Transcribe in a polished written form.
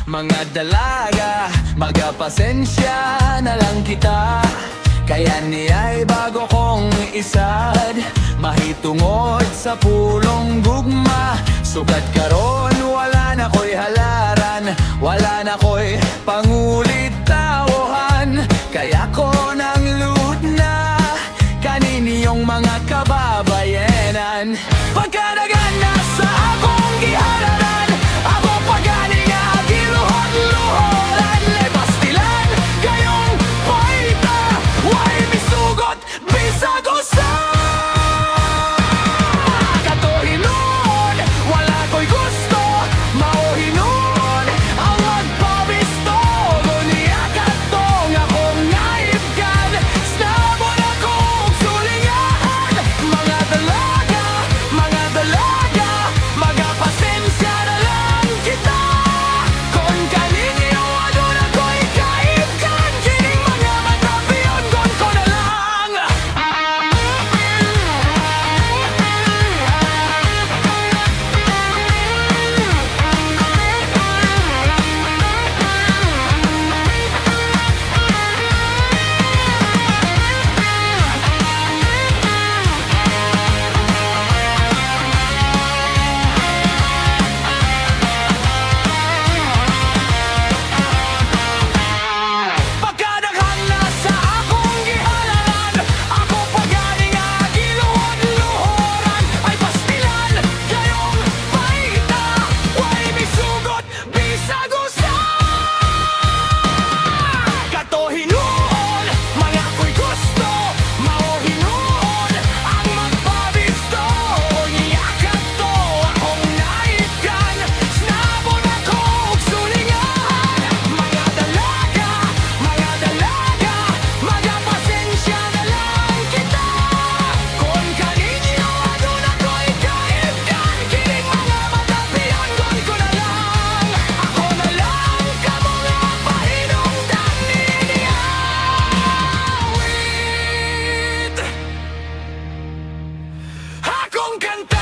mga dalaga, magapasensya na lang kita. Kaya niya'y bago kong isad, mahitungod sa pulong gugma. Sugat karon, wala na ko'y halaran, wala na ko'y pangulit-tawahan. Kaya ko nang luhod na kaniniyong mga kababayanan. Pagkadagan na sa akong gihalaran, ako pagani nga giluhod-luhodan. Lay pastilan, gayong paita, way misugot, bisag usa. Katuhinon, wala ko'y gusto, mauhinon ang magpabisto. Gunia katong akong naibkan, snabon akong sulingahan. Mga dalaga, magapasensya na lang kita. Kung kaninyo adun ako'y kaibkan, kining mga mata piyongon ko na lang. Pagkadaghan na sa akong gihalaran, ako pagani nga giluhod-luhoran. Ay pastilan, gayong paita, way misugot, bisag usa. Katuhinuon, mga ko'y gusto, mauhinuon ang magpabisto. Niya kato akong naibkan, snabon akong sulingahan. Mga dalaga, magapasensya na lang kita. Kung kaninyo adun ako'y kaibkan, kining mga mata piyongon ko na lang. Ako na lang kamo nga pahinungdan niya. Akong kanta